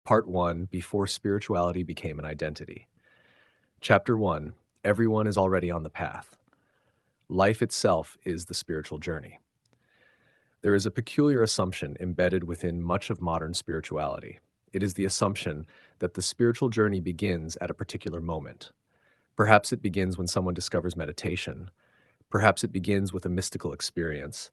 Part 1, Before Spirituality Became an Identity. Chapter 1, Everyone is Already on the Path. Life itself is the spiritual journey. There is a peculiar assumption embedded within much of modern spirituality. It is the assumption that the spiritual journey begins at a particular moment. Perhaps it begins when someone discovers meditation. Perhaps it begins with a mystical experience.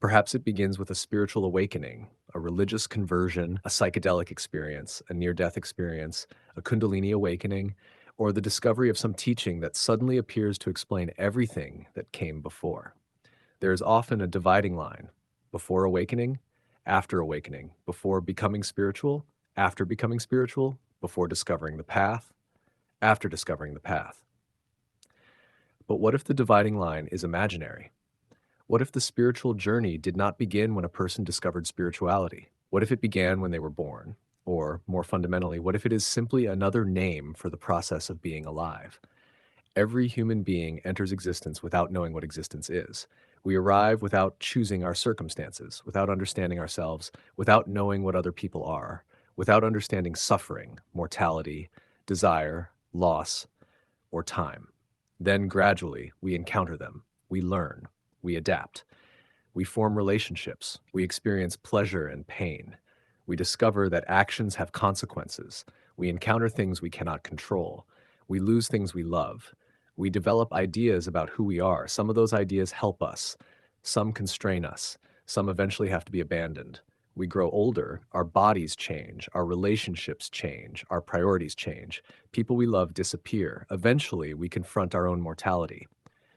Perhaps it begins with a spiritual awakening, a religious conversion, a psychedelic experience, a near-death experience, a Kundalini awakening, or the discovery of some teaching that suddenly appears to explain everything that came before. There is often a dividing line: before awakening, before becoming spiritual, after becoming spiritual, before discovering the path, after discovering the path. But what if the dividing line is imaginary? What if the spiritual journey did not begin when a person discovered spirituality? What if it began when they were born? Or, more fundamentally, what if it is simply another name for the process of being alive? Every human being enters existence without knowing what existence is. We arrive without choosing our circumstances, without understanding ourselves, without knowing what other people are, without understanding suffering, mortality, desire, loss, or time. Then gradually we encounter them, we learn, we adapt. We form relationships. We experience pleasure and pain. We discover that actions have consequences. We encounter things we cannot control. We lose things we love. We develop ideas about who we are. Some of those ideas help us. Some constrain us. Some eventually have to be abandoned. We grow older. Our bodies change. Our relationships change. Our priorities change. People we love disappear. Eventually, we confront our own mortality.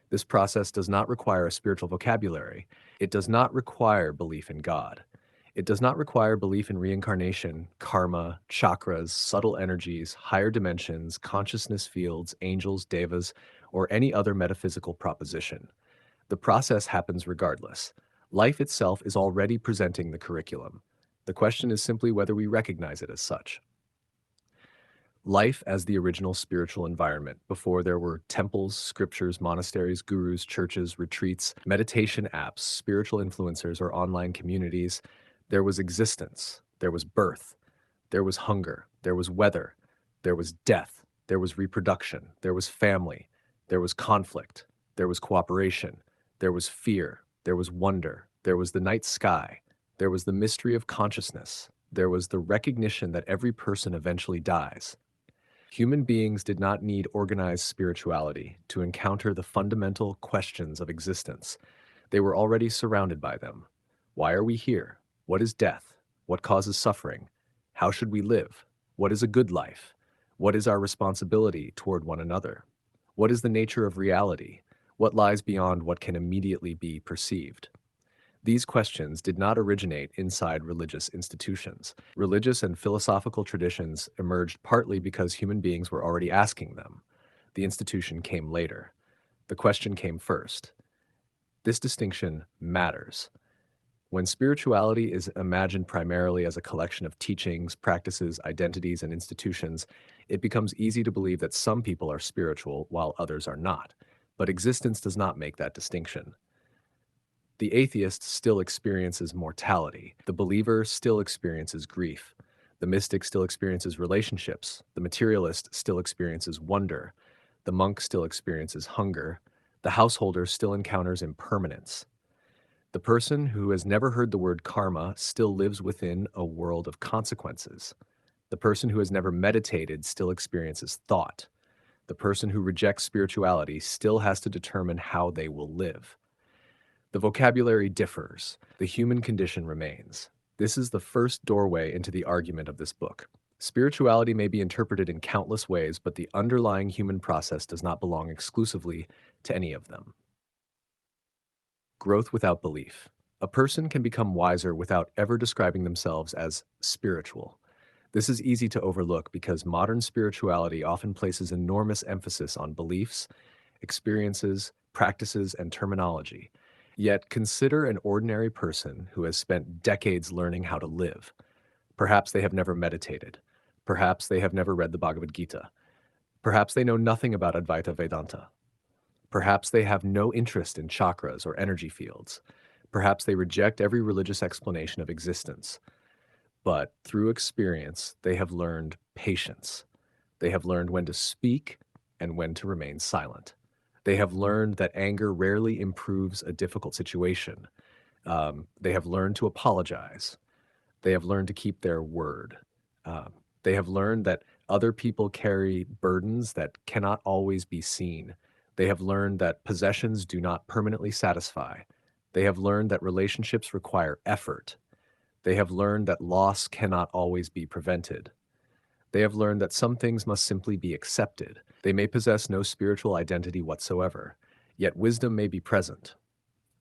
This process does not require a spiritual vocabulary. It does not require belief in God. It does not require belief in reincarnation, karma, chakras, subtle energies, higher dimensions, consciousness fields, angels, devas, or any other metaphysical proposition. The process happens regardless. Life itself is already presenting the curriculum. The question is simply whether we recognize it as such. Life as the original spiritual environment, before there were temples, scriptures, monasteries, gurus, churches, retreats, meditation apps, spiritual influencers, or online communities, there was existence, there was birth, there was hunger, there was weather, there was death, there was reproduction, there was family, there was conflict, there was cooperation, there was fear, there was wonder, there was the night sky, there was the mystery of consciousness, there was the recognition that every person eventually dies. Human beings did not need organized spirituality to encounter the fundamental questions of existence. They were already surrounded by them. Why are we here? What is death? What causes suffering? How should we live? What is a good life? What is our responsibility toward one another? What is the nature of reality? What lies beyond what can immediately be perceived? These questions did not originate inside religious institutions. Religious and philosophical traditions emerged partly because human beings were already asking them. The institution came later. The question came first. This distinction matters. When spirituality is imagined primarily as a collection of teachings, practices, identities, and institutions, it becomes easy to believe that some people are spiritual while others are not. But existence does not make that distinction. The atheist still experiences mortality. The believer still experiences grief. The mystic still experiences relationships. The materialist still experiences wonder. The monk still experiences hunger. The householder still encounters impermanence. The person who has never heard the word karma still lives within a world of consequences. The person who has never meditated still experiences thought. The person who rejects spirituality still has to determine how they will live. The vocabulary differs. The human condition remains. This is the first doorway into the argument of this book. Spirituality may be interpreted in countless ways, but the underlying human process does not belong exclusively to any of them. Growth without belief. A person can become wiser without ever describing themselves as spiritual. This is easy to overlook because modern spirituality often places enormous emphasis on beliefs, experiences, practices, and terminology. Yet consider an ordinary person who has spent decades learning how to live. Perhaps they have never meditated. Perhaps they have never read the Bhagavad Gita. Perhaps they know nothing about Advaita Vedanta. Perhaps they have no interest in chakras or energy fields. Perhaps they reject every religious explanation of existence. but through experience, they have learned patience. They have learned when to speak and when to remain silent. They have learned that anger rarely improves a difficult situation. They have learned to apologize. They have learned to keep their word. Um, they have learned that other people carry burdens that cannot always be seen. They have learned that possessions do not permanently satisfy. They have learned that relationships require effort. They have learned that loss cannot always be prevented. They have learned that some things must simply be accepted. They may possess no spiritual identity whatsoever, yet wisdom may be present.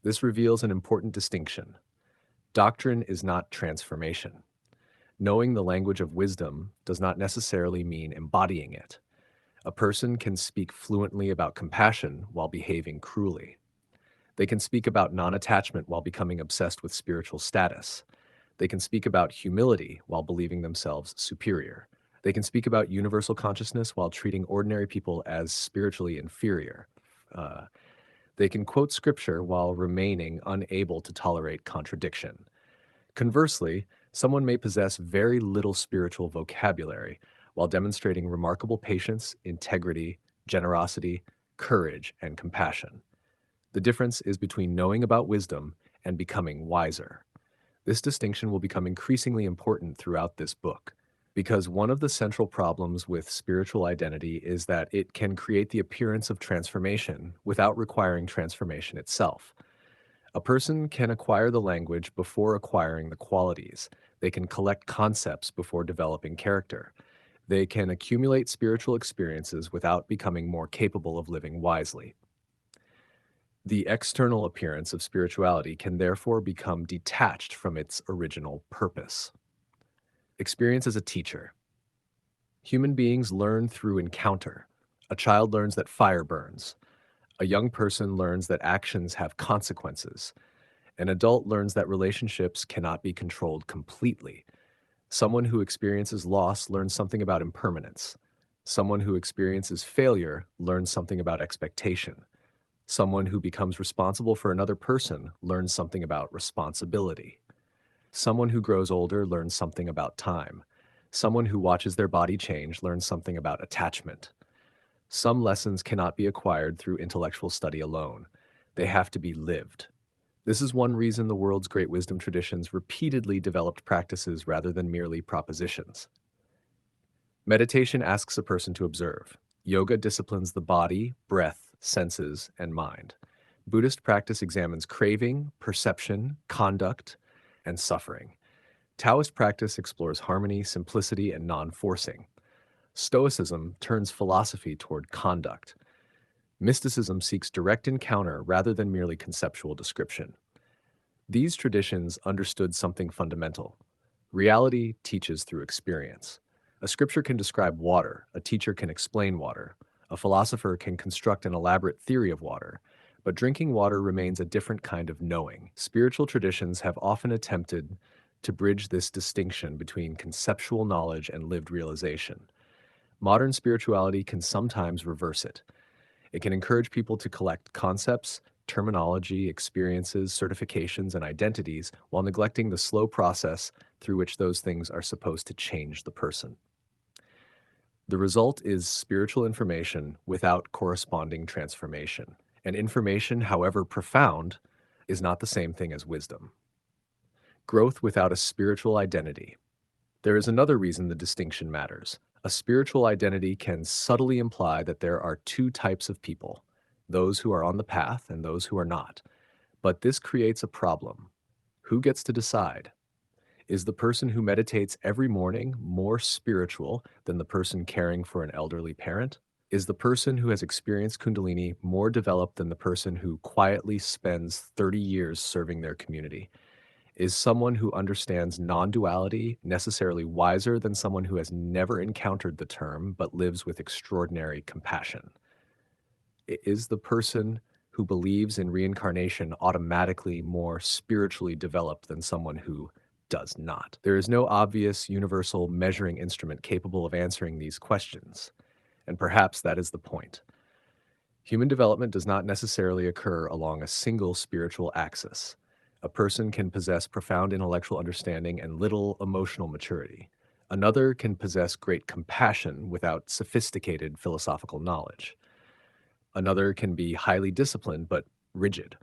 This reveals an important distinction. Doctrine is not transformation. Knowing the language of wisdom does not necessarily mean embodying it. A person can speak fluently about compassion while behaving cruelly. They can speak about non-attachment while becoming obsessed with spiritual status. They can speak about humility while believing themselves superior. They can speak about universal consciousness while treating ordinary people as spiritually inferior. Uh, they can quote scripture while remaining unable to tolerate contradiction. Conversely, someone may possess very little spiritual vocabulary while demonstrating remarkable patience, integrity, generosity, courage, and compassion. The difference is between knowing about wisdom and becoming wiser. This distinction will become increasingly important throughout this book, because one of the central problems with spiritual identity is that it can create the appearance of transformation without requiring transformation itself. A person can acquire the language before acquiring the qualities. They can collect concepts before developing character. They can accumulate spiritual experiences without becoming more capable of living wisely. The external appearance of spirituality can therefore become detached from its original purpose. Experience as a teacher. Human beings learn through encounter. A child learns that fire burns. A young person learns that actions have consequences. An adult learns that relationships cannot be controlled completely. Someone who experiences loss learns something about impermanence. Someone who experiences failure learns something about expectation. Someone who becomes responsible for another person learns something about responsibility. Someone who grows older learns something about time. Someone who watches their body change learns something about attachment. Some lessons cannot be acquired through intellectual study alone. They have to be lived. This is one reason the world's great wisdom traditions repeatedly developed practices rather than merely propositions. Meditation asks a person to observe. Yoga disciplines the body, breath, senses, and mind. Buddhist practice examines craving, perception, conduct, and suffering. Taoist practice explores harmony, simplicity, and non-forcing. Stoicism turns philosophy toward conduct. Mysticism seeks direct encounter rather than merely conceptual description. These traditions understood something fundamental. Reality teaches through experience. A scripture can describe water, a teacher can explain water, a philosopher can construct an elaborate theory of water, but drinking water remains a different kind of knowing. Spiritual traditions have often attempted to bridge this distinction between conceptual knowledge and lived realization. Modern spirituality can sometimes reverse it. It can encourage people to collect concepts, terminology, experiences, certifications, and identities while neglecting the slow process through which those things are supposed to change the person. The result is spiritual information without corresponding transformation. And information, however profound, is not the same thing as wisdom. Growth without a spiritual identity. There is another reason the distinction matters. A spiritual identity can subtly imply that there are two types of people, those who are on the path and those who are not. But this creates a problem. Who gets to decide? Is the person who meditates every morning more spiritual than the person caring for an elderly parent? Is the person who has experienced Kundalini more developed than the person who quietly spends 30 years serving their community? Is someone who understands non-duality necessarily wiser than someone who has never encountered the term but lives with extraordinary compassion? Is the person who believes in reincarnation automatically more spiritually developed than someone who does not? There is no obvious universal measuring instrument capable of answering these questions, and perhaps that is the point. Human development does not necessarily occur along a single spiritual axis. A person can possess profound intellectual understanding and little emotional maturity. Another can possess great compassion without sophisticated philosophical knowledge. Another can be highly disciplined but rigid.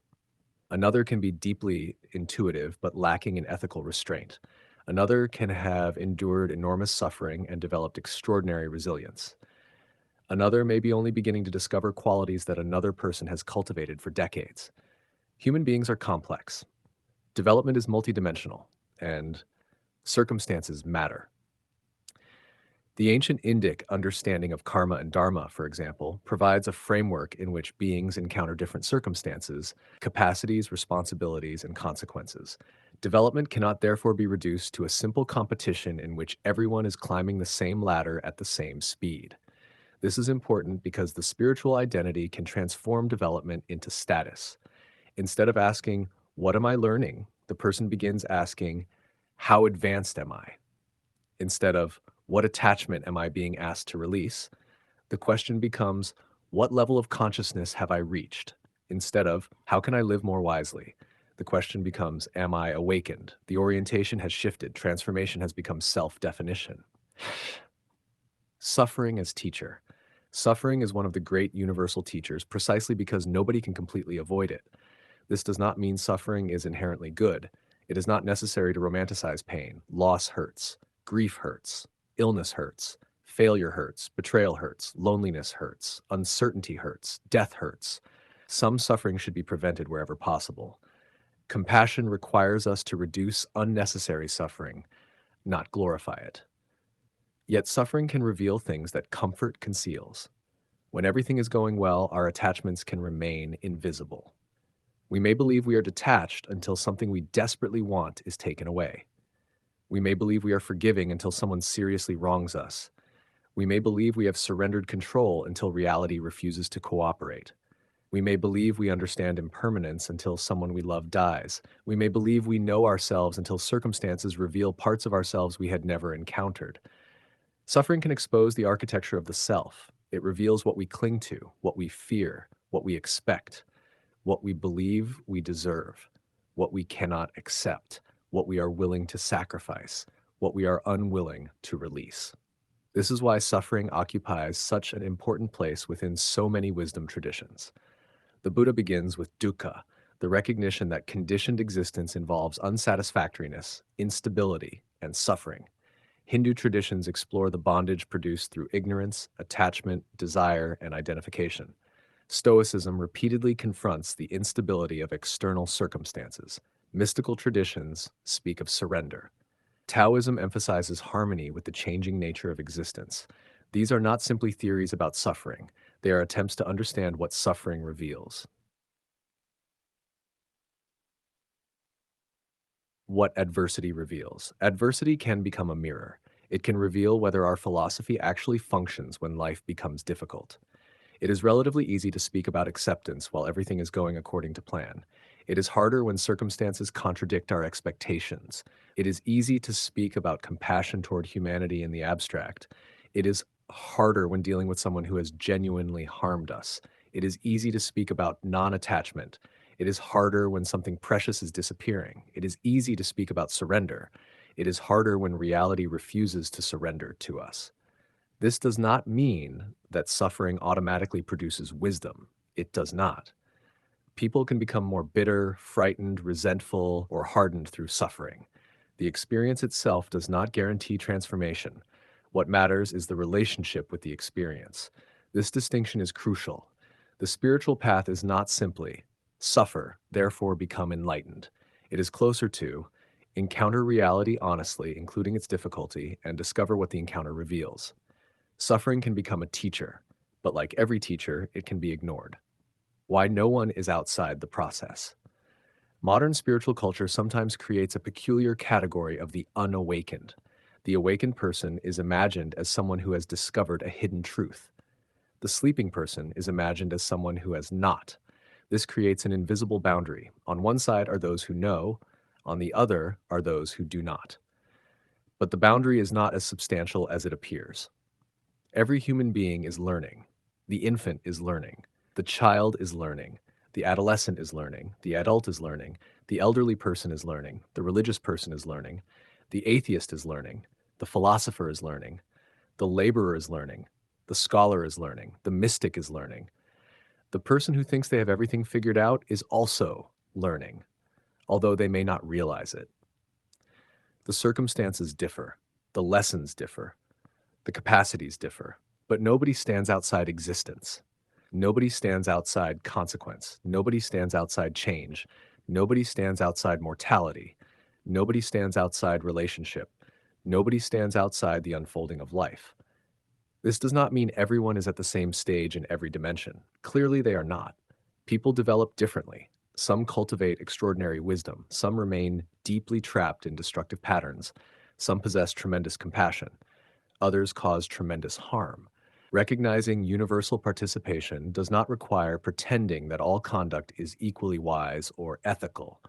Another can be deeply intuitive but lacking in ethical restraint. Another can have endured enormous suffering and developed extraordinary resilience. Another may be only beginning to discover qualities that another person has cultivated for decades. Human beings are complex. Development is multidimensional, and circumstances matter. The ancient Indic understanding of karma and dharma, for example, provides a framework in which beings encounter different circumstances, capacities, responsibilities, and consequences. Development cannot therefore be reduced to a simple competition in which everyone is climbing the same ladder at the same speed. This is important because the spiritual identity can transform development into status. Instead of asking, "What am I learning?" the person begins asking, "How advanced am I?" Instead of, "What attachment am I being asked to release?" the question becomes, "What level of consciousness have I reached?" Instead of, "How can I live more wisely?" the question becomes, "Am I awakened?" The orientation has shifted. Transformation has become self-definition. Suffering as teacher. Suffering is one of the great universal teachers precisely because nobody can completely avoid it. This does not mean suffering is inherently good. It is not necessary to romanticize pain. Loss hurts. Grief hurts. Illness hurts. Failure hurts. Betrayal hurts. Loneliness hurts. Uncertainty hurts. Death hurts. Some suffering should be prevented wherever possible. Compassion requires us to reduce unnecessary suffering, not glorify it. Yet suffering can reveal things that comfort conceals. When everything is going well, our attachments can remain invisible. We may believe we are detached until something we desperately want is taken away. We may believe we are forgiving until someone seriously wrongs us. We may believe we have surrendered control until reality refuses to cooperate. We may believe we understand impermanence until someone we love dies. We may believe we know ourselves until circumstances reveal parts of ourselves we had never encountered. Suffering can expose the architecture of the self. It reveals what we cling to, what we fear, what we expect, what we believe we deserve, what we cannot accept, what we are willing to sacrifice, what we are unwilling to release. This is why suffering occupies such an important place within so many wisdom traditions. The Buddha begins with dukkha, the recognition that conditioned existence involves unsatisfactoriness, instability, and suffering. Hindu traditions explore the bondage produced through ignorance, attachment, desire, and identification. Stoicism repeatedly confronts the instability of external circumstances. Mystical traditions speak of surrender. Taoism emphasizes harmony with the changing nature of existence. These are not simply theories about suffering, they are attempts to understand what suffering reveals. What adversity reveals. Adversity can become a mirror. It can reveal whether our philosophy actually functions when life becomes difficult. It is relatively easy to speak about acceptance while everything is going according to plan. It is harder when circumstances contradict our expectations. It is easy to speak about compassion toward humanity in the abstract. It is harder when dealing with someone who has genuinely harmed us. It is easy to speak about non-attachment. It is harder when something precious is disappearing. It is easy to speak about surrender. It is harder when reality refuses to surrender to us. This does not mean that suffering automatically produces wisdom. It does not. People can become more bitter, frightened, resentful, or hardened through suffering. The experience itself does not guarantee transformation. What matters is the relationship with the experience. This distinction is crucial. The spiritual path is not simply suffer, therefore become enlightened. It is closer to encounter reality honestly, including its difficulty, and discover what the encounter reveals. Suffering can become a teacher, but like every teacher, it can be ignored. Why no one is outside the process. Modern spiritual culture sometimes creates a peculiar category of the unawakened. The awakened person is imagined as someone who has discovered a hidden truth. The sleeping person is imagined as someone who has not. This creates an invisible boundary. On one side are those who know, on the other are those who do not. But the boundary is not as substantial as it appears. Every human being is learning. The infant is learning. The child is learning. The adolescent is learning, the adult is learning, the elderly person is learning, the religious person is learning, the atheist is learning, the philosopher is learning, the laborer is learning, the scholar is learning, the mystic is learning. The person who thinks they have everything figured out is also learning, although they may not realize it. The circumstances differ, the lessons differ, the capacities differ, but nobody stands outside existence. Nobody stands outside consequence. Nobody stands outside change. Nobody stands outside mortality. Nobody stands outside relationship. Nobody stands outside the unfolding of life. This does not mean everyone is at the same stage in every dimension. Clearly, they are not. People develop differently. Some cultivate extraordinary wisdom. Some remain deeply trapped in destructive patterns. Some possess tremendous compassion. Others cause tremendous harm. Recognizing universal participation does not require pretending that all conduct is equally wise or ethical.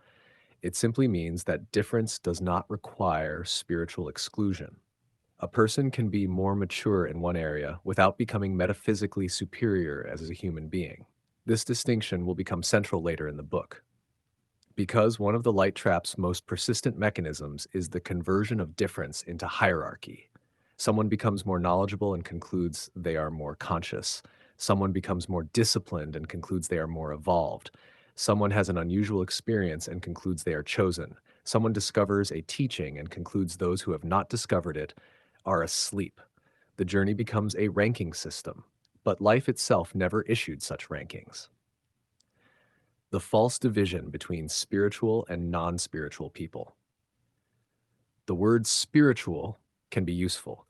It simply means that difference does not require spiritual exclusion. A person can be more mature in one area without becoming metaphysically superior as a human being. This distinction will become central later in the book. Because one of the light trap's most persistent mechanisms is the conversion of difference into hierarchy. Someone becomes more knowledgeable and concludes they are more conscious. Someone becomes more disciplined and concludes they are more evolved. Someone has an unusual experience and concludes they are chosen. Someone discovers a teaching and concludes those who have not discovered it are asleep. The journey becomes a ranking system, but life itself never issued such rankings. The false division between spiritual and non-spiritual people. The word spiritual can be useful.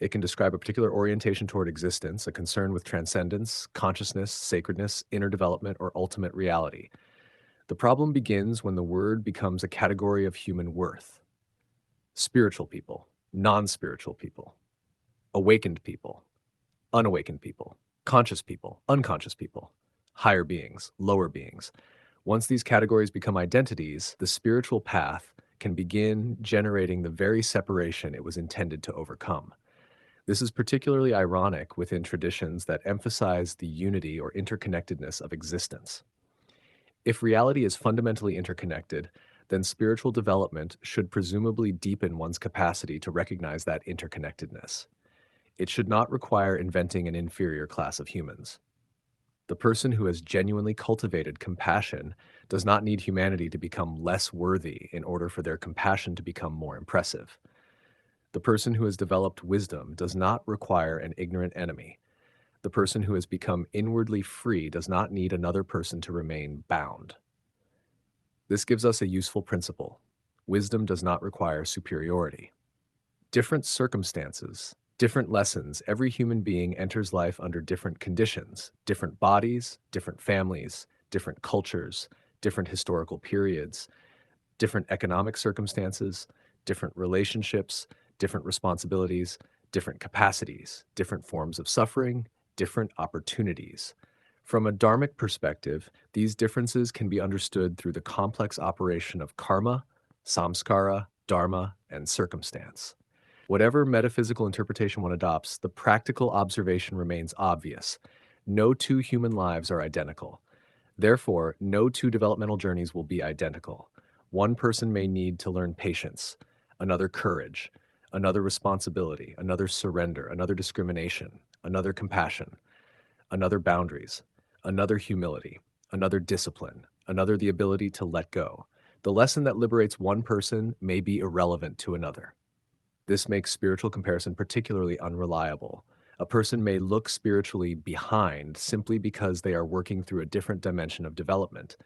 It can describe a particular orientation toward existence, a concern with transcendence, consciousness, sacredness, inner development, or ultimate reality. The problem begins when the word becomes a category of human worth. Spiritual people, non-spiritual people, awakened people, unawakened people, conscious people, unconscious people, higher beings, lower beings. Once these categories become identities, the spiritual path can begin generating the very separation it was intended to overcome. This is particularly ironic within traditions that emphasize the unity or interconnectedness of existence. If reality is fundamentally interconnected, then spiritual development should presumably deepen one's capacity to recognize that interconnectedness. It should not require inventing an inferior class of humans. The person who has genuinely cultivated compassion does not need humanity to become less worthy in order for their compassion to become more impressive. The person who has developed wisdom does not require an ignorant enemy. The person who has become inwardly free does not need another person to remain bound. This gives us a useful principle. Wisdom does not require superiority. Different circumstances, different lessons. Every human being enters life under different conditions, different bodies, different families, different cultures, different historical periods, different economic circumstances, different relationships, different responsibilities, different capacities, different forms of suffering, different opportunities. From a dharmic perspective, these differences can be understood through the complex operation of karma, samskara, dharma, and circumstance. Whatever metaphysical interpretation one adopts, the practical observation remains obvious. No two human lives are identical. Therefore, no two developmental journeys will be identical. One person may need to learn patience, another courage, another responsibility, another surrender, another discrimination, another compassion, another boundaries, another humility, another discipline, another the ability to let go. The lesson that liberates one person may be irrelevant to another. This makes spiritual comparison particularly unreliable. A person may look spiritually behind simply because they are working through a different dimension of development.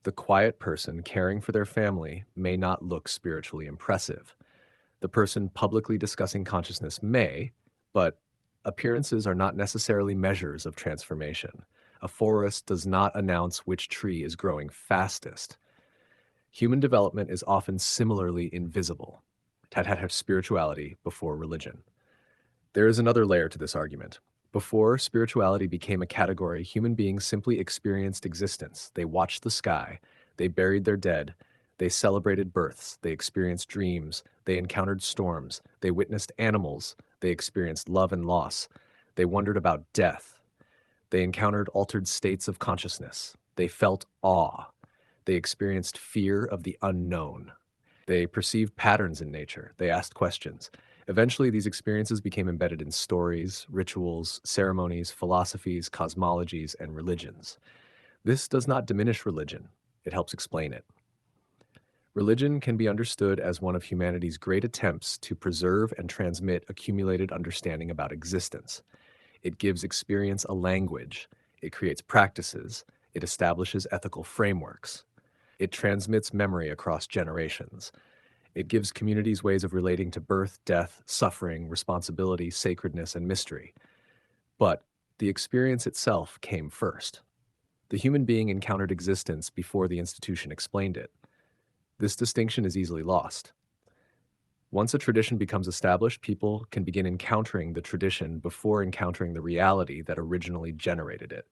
The quiet person caring for their family may not look spiritually impressive. The person publicly discussing consciousness may, but appearances are not necessarily measures of transformation. A forest does not announce which tree is growing fastest. Human development is often similarly invisible. Have spirituality before religion. There is another layer to this argument. Before spirituality became a category, human beings simply experienced existence. They watched the sky, they buried their dead, they celebrated births, they experienced dreams, they encountered storms, they witnessed animals, they experienced love and loss, they wondered about death, they encountered altered states of consciousness, They felt awe. They experienced fear of the unknown. They perceived patterns in nature. They asked questions. Eventually, these experiences became embedded in stories, rituals, ceremonies, philosophies, cosmologies, and religions. This does not diminish religion, it helps explain it. Religion can be understood as one of humanity's great attempts to preserve and transmit accumulated understanding about existence. It gives experience a language, it creates practices, it establishes ethical frameworks, it transmits memory across generations. It gives communities ways of relating to birth, death, suffering, responsibility, sacredness, and mystery. But the experience itself came first. The human being encountered existence before the institution explained it. This distinction is easily lost. Once a tradition becomes established, people can begin encountering the tradition before encountering the reality that originally generated it.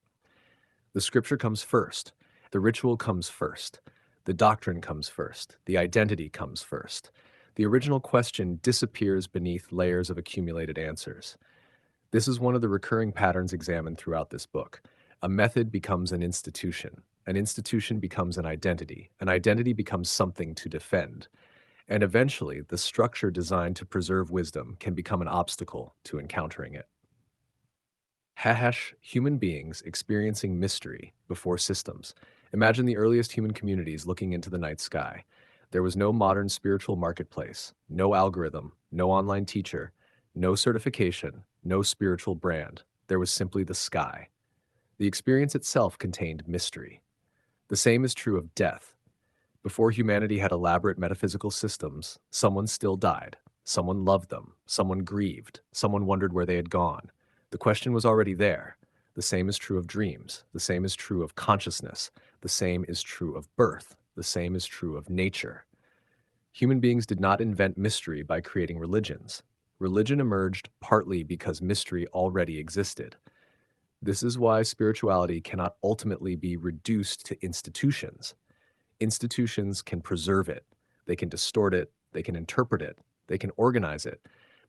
The scripture comes first. The ritual comes first. The doctrine comes first. The identity comes first. The original question disappears beneath layers of accumulated answers. This is one of the recurring patterns examined throughout this book. A method becomes an institution becomes an identity becomes something to defend, and eventually the structure designed to preserve wisdom can become an obstacle to encountering it. Human beings experiencing mystery before systems. Imagine the earliest human communities looking into the night sky. There was no modern spiritual marketplace, no algorithm, no online teacher, no certification, no spiritual brand. There was simply the sky. The experience itself contained mystery. The same is true of death. Before humanity had elaborate metaphysical systems, someone still died. Someone loved them. Someone grieved. Someone wondered where they had gone. The question was already there. The same is true of dreams. The same is true of consciousness. The same is true of birth. The same is true of nature. Human beings did not invent mystery by creating religions. Religion emerged partly because mystery already existed. This is why spirituality cannot ultimately be reduced to institutions. Institutions can preserve it, they can distort it, they can interpret it, they can organize it,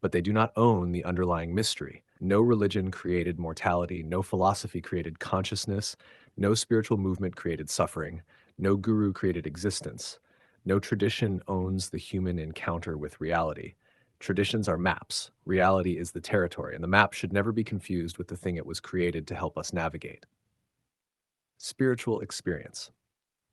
but they do not own the underlying mystery. No religion created mortality, no philosophy created consciousness, no spiritual movement created suffering, no guru created existence. No tradition owns the human encounter with reality. Traditions are maps. Reality is the territory, and the map should never be confused with the thing it was created to help us navigate. Spiritual experience.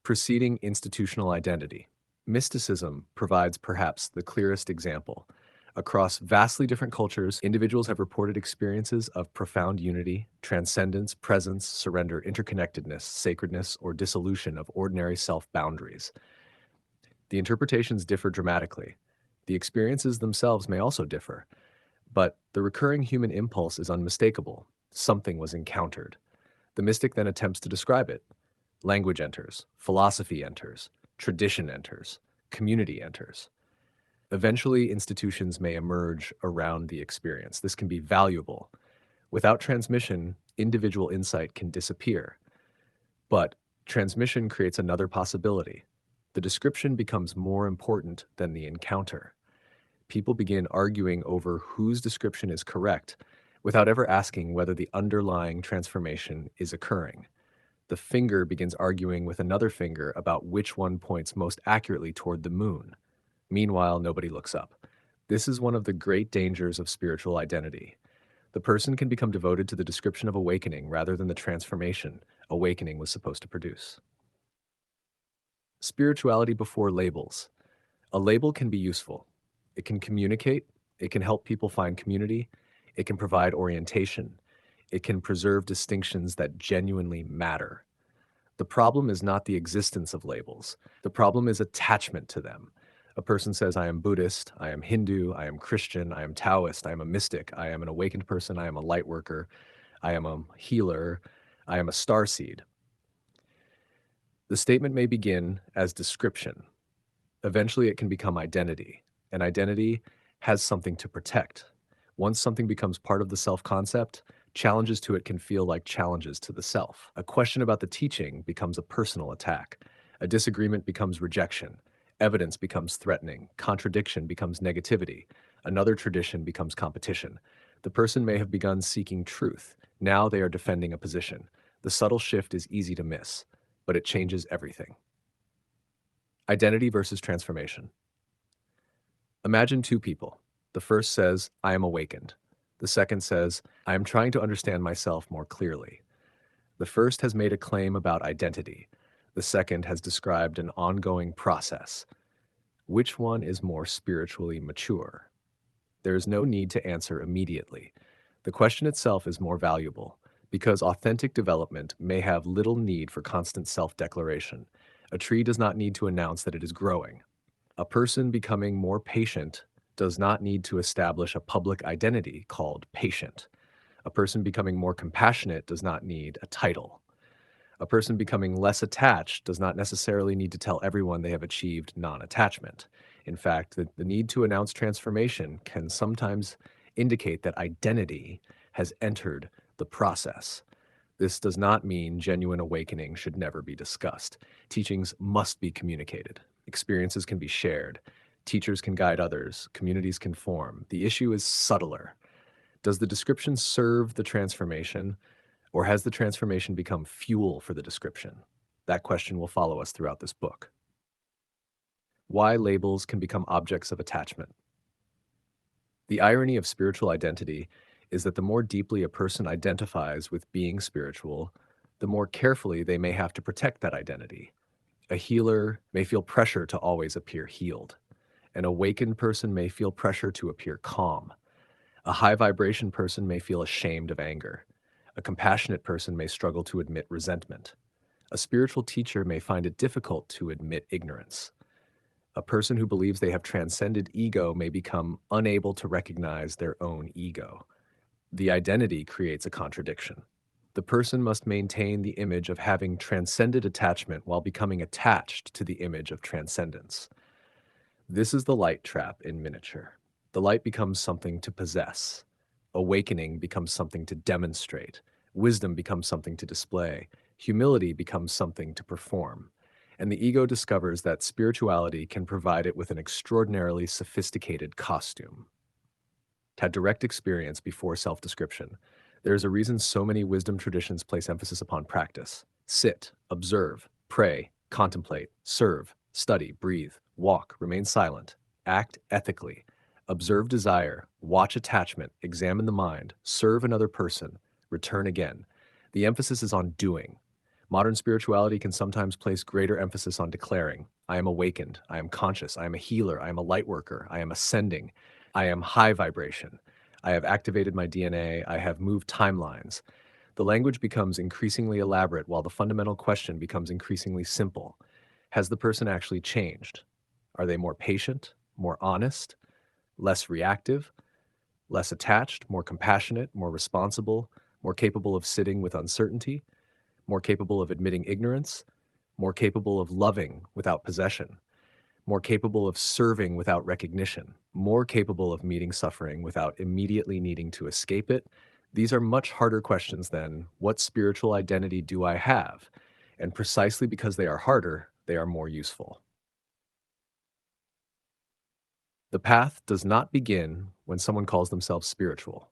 Preceding institutional identity. Mysticism provides perhaps the clearest example. Across vastly different cultures, individuals have reported experiences of profound unity, transcendence, presence, surrender, interconnectedness, sacredness, or dissolution of ordinary self-boundaries. The interpretations differ dramatically. The experiences themselves may also differ, but the recurring human impulse is unmistakable. Something was encountered. The mystic then attempts to describe it. Language enters, philosophy enters, tradition enters, community enters. Eventually, institutions may emerge around the experience. This can be valuable. Without transmission, individual insight can disappear. But transmission creates another possibility. The description becomes more important than the encounter. People begin arguing over whose description is correct without ever asking whether the underlying transformation is occurring. The finger begins arguing with another finger about which one points most accurately toward the moon. Meanwhile, nobody looks up. This is one of the great dangers of spiritual identity. The person can become devoted to the description of awakening rather than the transformation awakening was supposed to produce. Spirituality before labels. A label can be useful. It can communicate, it can help people find community, it can provide orientation, it can preserve distinctions that genuinely matter. The problem is not the existence of labels. The problem is attachment to them. A person says, I am Buddhist, I am Hindu, I am Christian, I am Taoist, I am a mystic, I am an awakened person, I am a light worker, I am a healer, I am a starseed. The statement may begin as description. Eventually, it can become identity. And identity has something to protect. Once something becomes part of the self-concept, challenges to it can feel like challenges to the self. A question about the teaching becomes a personal attack. A disagreement becomes rejection. Evidence becomes threatening. Contradiction becomes negativity. Another tradition becomes competition. The person may have begun seeking truth. Now they are defending a position. The subtle shift is easy to miss. but it changes everything. Identity versus transformation. Imagine two people. The first says, I am awakened. The second says, I am trying to understand myself more clearly. The first has made a claim about identity. The second has described an ongoing process. Which one is more spiritually mature? There is no need to answer immediately. The question itself is more valuable because authentic development may have little need for constant self-declaration. A tree does not need to announce that it is growing. A person becoming more patient does not need to establish a public identity called patient. A person becoming more compassionate does not need a title. A person becoming less attached does not necessarily need to tell everyone they have achieved non-attachment. In fact, the need to announce transformation can sometimes indicate that identity has entered the process. This does not mean genuine awakening should never be discussed. Teachings must be communicated. Experiences can be shared. Teachers can guide others. Communities can form. The issue is subtler. Does the description serve the transformation, or has the transformation become fuel for the description? That question will follow us throughout this book. Why labels can become objects of attachment. The irony of spiritual identity is that the more deeply a person identifies with being spiritual, the more carefully they may have to protect that identity. A healer may feel pressure to always appear healed. An awakened person may feel pressure to appear calm. A high vibration person may feel ashamed of anger. A compassionate person may struggle to admit resentment. A spiritual teacher may find it difficult to admit ignorance. A person who believes they have transcended ego may become unable to recognize their own ego. The identity creates a contradiction. The person must maintain the image of having transcended attachment while becoming attached to the image of transcendence. This is the light trap in miniature. The light becomes something to possess. Awakening becomes something to demonstrate. Wisdom becomes something to display. Humility becomes something to perform. And the ego discovers that spirituality can provide it with an extraordinarily sophisticated costume. Had direct experience before self-description. There is a reason so many wisdom traditions place emphasis upon practice. Sit, observe, pray, contemplate, serve, study, breathe, walk, remain silent, act ethically, observe desire, watch attachment, examine the mind, serve another person, return again. The emphasis is on doing. Modern spirituality can sometimes place greater emphasis on declaring, I am awakened, I am conscious, I am a healer, I am a light worker, I am ascending, I am high vibration, I have activated my DNA, I have moved timelines. The language becomes increasingly elaborate while the fundamental question becomes increasingly simple. Has the person actually changed? Are they more patient, more honest, less reactive, less attached, more compassionate, more responsible, more capable of sitting with uncertainty, more capable of admitting ignorance, more capable of loving without possession, more capable of serving without recognition, more capable of meeting suffering without immediately needing to escape it? These are much harder questions than, what spiritual identity do I have? And precisely because they are harder, they are more useful. The path does not begin when someone calls themselves spiritual.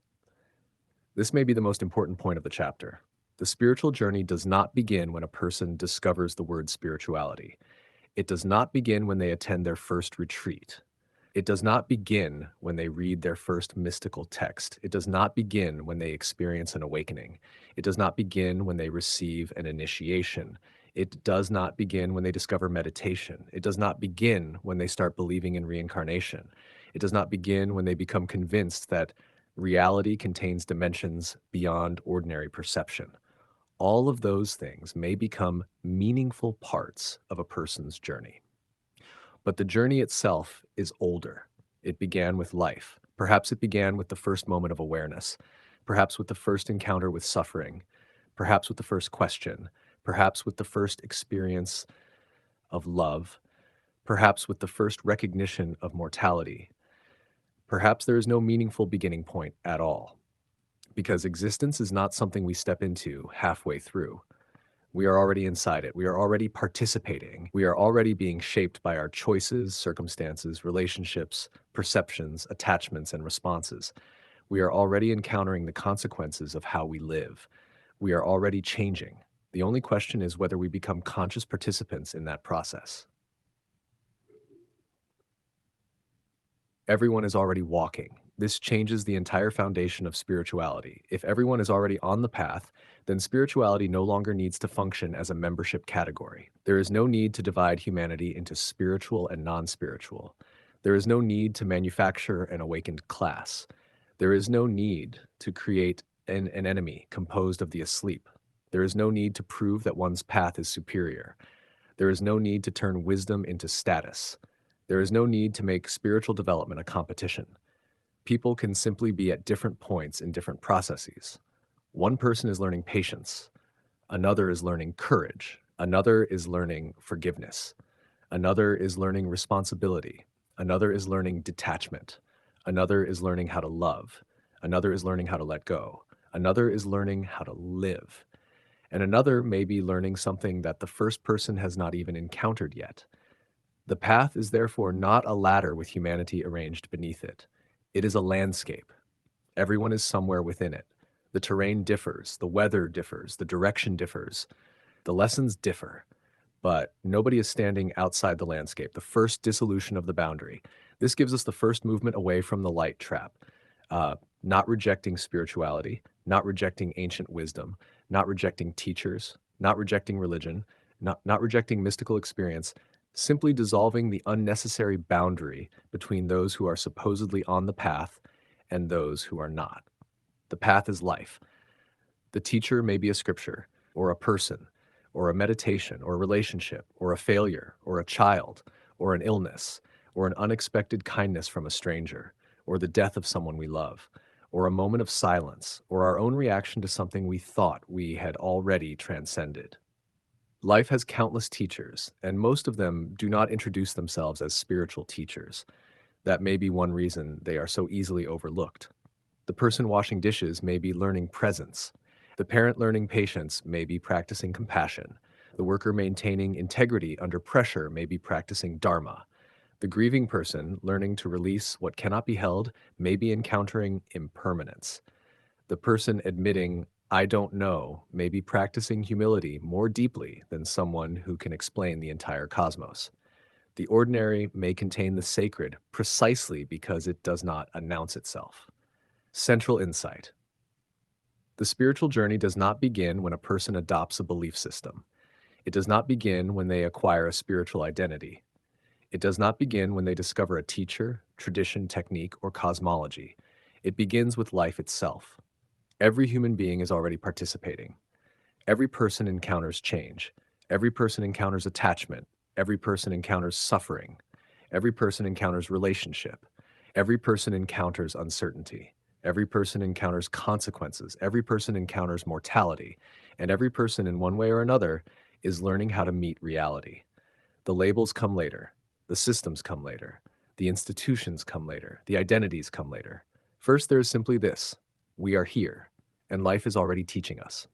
This may be the most important point of the chapter. The spiritual journey does not begin when a person discovers the word spirituality. It does not begin when they attend their first retreat. It does not begin when they read their first mystical text. It does not begin when they experience an awakening. It does not begin when they receive an initiation. It does not begin when they discover meditation. It does not begin when they start believing in reincarnation. It does not begin when they become convinced that reality contains dimensions beyond ordinary perception. All of those things may become meaningful parts of a person's journey. But the journey itself is older. It began with life. Perhaps it began with the first moment of awareness. Perhaps with the first encounter with suffering. Perhaps with the first question. Perhaps with the first experience of love. Perhaps with the first recognition of mortality. Perhaps there is no meaningful beginning point at all, because existence is not something we step into halfway through. We are already inside it. We are already participating. We are already being shaped by our choices, circumstances, relationships, perceptions, attachments, and responses. We are already encountering the consequences of how we live. We are already changing. The only question is whether we become conscious participants in that process. Everyone is already walking. This changes the entire foundation of spirituality. If everyone is already on the path, then spirituality no longer needs to function as a membership category. There is no need to divide humanity into spiritual and non-spiritual. There is no need to manufacture an awakened class. There is no need to create an enemy composed of the asleep. There is no need to prove that one's path is superior. There is no need to turn wisdom into status. There is no need to make spiritual development a competition. People can simply be at different points in different processes. One person is learning patience, another is learning courage, another is learning forgiveness, another is learning responsibility, another is learning detachment, another is learning how to love, another is learning how to let go, another is learning how to live, and another may be learning something that the first person has not even encountered yet. The path is therefore not a ladder with humanity arranged beneath it. It is a landscape. Everyone is somewhere within it. The terrain differs, the weather differs, the direction differs, the lessons differ, but nobody is standing outside the landscape, the first dissolution of the boundary. This gives us the first movement away from the light trap, not rejecting spirituality, not rejecting ancient wisdom, not rejecting teachers, not rejecting religion, not rejecting mystical experience, simply dissolving the unnecessary boundary between those who are supposedly on the path and those who are not. The path is life. The teacher may be a scripture, or a person, or a meditation, or a relationship, or a failure, or a child, or an illness, or an unexpected kindness from a stranger, or the death of someone we love, or a moment of silence, or our own reaction to something we thought we had already transcended. Life has countless teachers, and most of them do not introduce themselves as spiritual teachers. That may be one reason they are so easily overlooked. The person washing dishes may be learning presence. The parent learning patience may be practicing compassion. The worker maintaining integrity under pressure may be practicing dharma. The grieving person learning to release what cannot be held may be encountering impermanence. The person admitting, I don't know, may be practicing humility more deeply than someone who can explain the entire cosmos. The ordinary may contain the sacred precisely because it does not announce itself. Central insight. The spiritual journey does not begin when a person adopts a belief system. It does not begin when they acquire a spiritual identity. It does not begin when they discover a teacher, tradition, technique, or cosmology. It begins with life itself. Every human being is already participating. Every person encounters change. Every person encounters attachment. Every person encounters suffering. Every person encounters relationship. Every person encounters uncertainty. Every person encounters consequences. Every person encounters mortality. And every person, in one way or another, is learning how to meet reality. The labels come later. The systems come later. The institutions come later. The identities come later. First, there is simply this: we are here, and life is already teaching us.